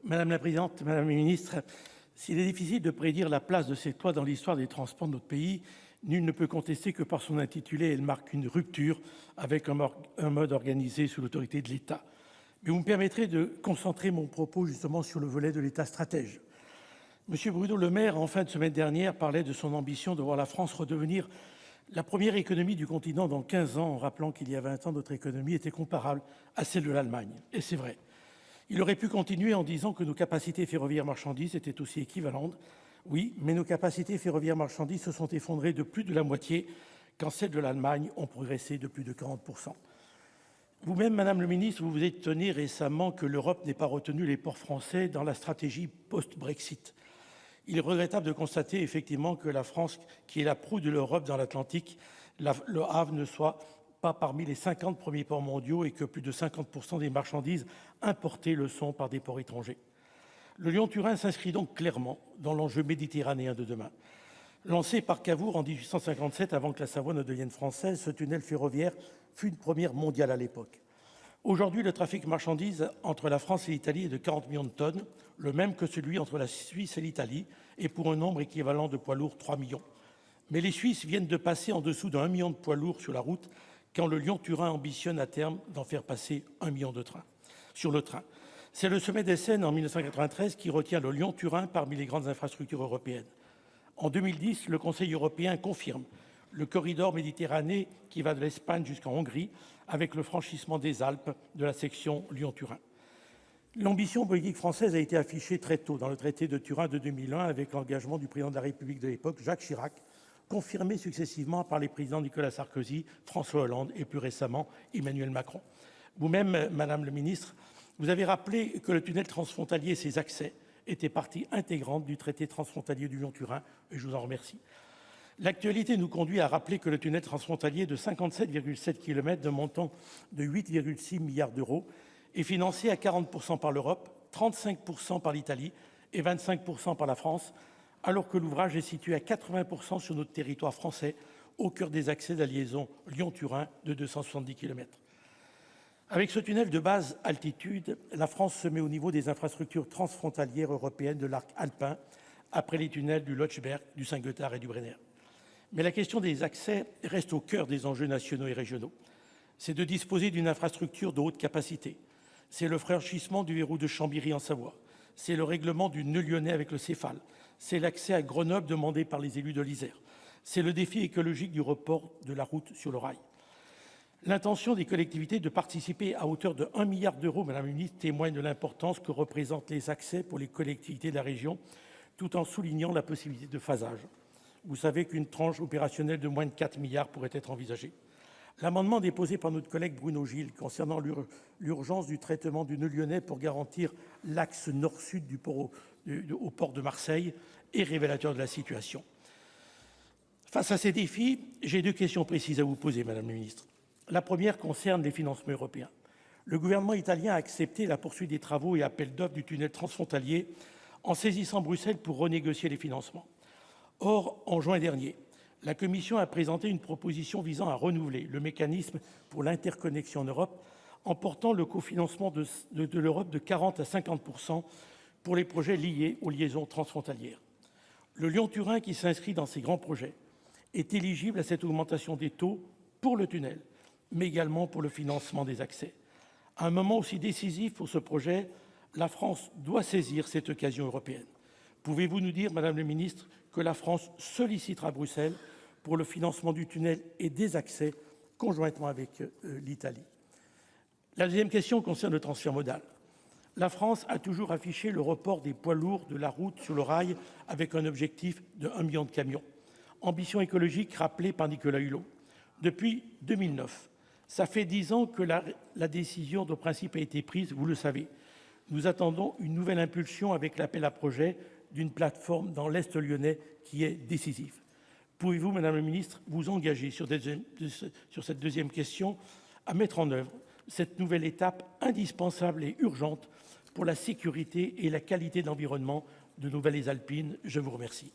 Madame la présidente, madame la ministre, s'il est difficile de prédire la place de cette loi dans l'histoire des transports de notre pays, nul ne peut contester que par son intitulé, elle marque une rupture avec un mode organisé sous l'autorité de l'État. Mais vous me permettrez de concentrer mon propos justement sur le volet de l'État stratège. M. Bruno Le Maire, en fin de semaine dernière, parlait de son ambition de voir la France redevenir la première économie du continent dans 15 ans, en rappelant qu'il y a 20 ans, notre économie était comparable à celle de l'Allemagne. Et c'est vrai. Il aurait pu continuer en disant que nos capacités ferroviaires marchandises étaient aussi équivalentes. Oui, mais nos capacités ferroviaires marchandises se sont effondrées de plus de la moitié, quand celles de l'Allemagne ont progressé de plus de 40%. Vous-même, Madame le Ministre, vous vous étonnez récemment que l'Europe n'ait pas retenu les ports français dans la stratégie post-Brexit. Il est regrettable de constater effectivement que la France, qui est la proue de l'Europe dans l'Atlantique, le Havre ne soit pas parmi les 50 premiers ports mondiaux et que plus de 50% des marchandises importées le sont par des ports étrangers. Le Lyon-Turin s'inscrit donc clairement dans l'enjeu méditerranéen de demain. Lancé par Cavour en 1857, avant que la Savoie ne devienne française, ce tunnel ferroviaire fut une première mondiale à l'époque. Aujourd'hui, le trafic marchandises entre la France et l'Italie est de 40 millions de tonnes, le même que celui entre la Suisse et l'Italie, et pour un nombre équivalent de poids lourds, 3 millions. Mais les Suisses viennent de passer en dessous d'1 million de poids lourds sur la route, quand le Lyon-Turin ambitionne à terme d'en faire passer 1 million de trains sur le train. C'est le sommet d'Essen en 1993 qui retient le Lyon-Turin parmi les grandes infrastructures européennes. En 2010, le Conseil européen confirme le corridor méditerranéen qui va de l'Espagne jusqu'en Hongrie, avec le franchissement des Alpes de la section Lyon-Turin. L'ambition politique française a été affichée très tôt dans le traité de Turin de 2001 avec l'engagement du président de la République de l'époque, Jacques Chirac, confirmé successivement par les présidents Nicolas Sarkozy, François Hollande et plus récemment Emmanuel Macron. Vous-même, Madame le Ministre, vous avez rappelé que le tunnel transfrontalier et ses accès étaient partie intégrante du traité transfrontalier du Lyon-Turin, et je vous en remercie. L'actualité nous conduit à rappeler que le tunnel transfrontalier de 57,7 km de montant de 8,6 milliards d'euros est financé à 40% par l'Europe, 35% par l'Italie et 25% par la France, alors que l'ouvrage est situé à 80% sur notre territoire français, au cœur des accès de la liaison Lyon-Turin de 270 km. Avec ce tunnel de basse altitude, la France se met au niveau des infrastructures transfrontalières européennes de l'arc alpin, après les tunnels du Lötschberg, du Saint-Gothard et du Brenner. Mais la question des accès reste au cœur des enjeux nationaux et régionaux. C'est de disposer d'une infrastructure de haute capacité. C'est le franchissement du verrou de Chambéry en Savoie. C'est le règlement du nœud lyonnais avec le Céphale. C'est l'accès à Grenoble demandé par les élus de l'Isère. C'est le défi écologique du report de la route sur le rail. L'intention des collectivités de participer à hauteur de 1 milliard d'euros, Madame la Ministre, témoigne de l'importance que représentent les accès pour les collectivités de la région, tout en soulignant la possibilité de phasage. Vous savez qu'une tranche opérationnelle de moins de 4 milliards pourrait être envisagée. L'amendement déposé par notre collègue Bruno Gilles concernant l'urgence du traitement du nœud lyonnais pour garantir l'axe nord-sud au port de Marseille est révélateur de la situation. Face à ces défis, j'ai 2 questions précises à vous poser, Madame la Ministre. La première concerne les financements européens. Le gouvernement italien a accepté la poursuite des travaux et appels d'offres du tunnel transfrontalier en saisissant Bruxelles pour renégocier les financements. Or, en juin dernier, la Commission a présenté une proposition visant à renouveler le mécanisme pour l'interconnexion en Europe en portant le cofinancement de l'Europe de 40 à 50% pour les projets liés aux liaisons transfrontalières. Le Lyon-Turin, qui s'inscrit dans ces grands projets, est éligible à cette augmentation des taux pour le tunnel, mais également pour le financement des accès. À un moment aussi décisif pour ce projet, la France doit saisir cette occasion européenne. Pouvez-vous nous dire, Madame la Ministre, que la France sollicitera Bruxelles pour le financement du tunnel et des accès conjointement avec l'Italie? La deuxième question concerne le transfert modal. La France a toujours affiché le report des poids lourds de la route sur le rail avec un objectif de 1 million de camions. Ambition écologique rappelée par Nicolas Hulot. Depuis 2009, ça fait 10 ans que la décision de principe a été prise, vous le savez. Nous attendons une nouvelle impulsion avec l'appel à projet d'une plateforme dans l'Est lyonnais qui est décisive. Pouvez-vous, Madame la Ministre, vous engager sur cette deuxième question à mettre en œuvre cette nouvelle étape indispensable et urgente pour la sécurité et la qualité de l'environnement de nos vallées alpines? Je vous remercie.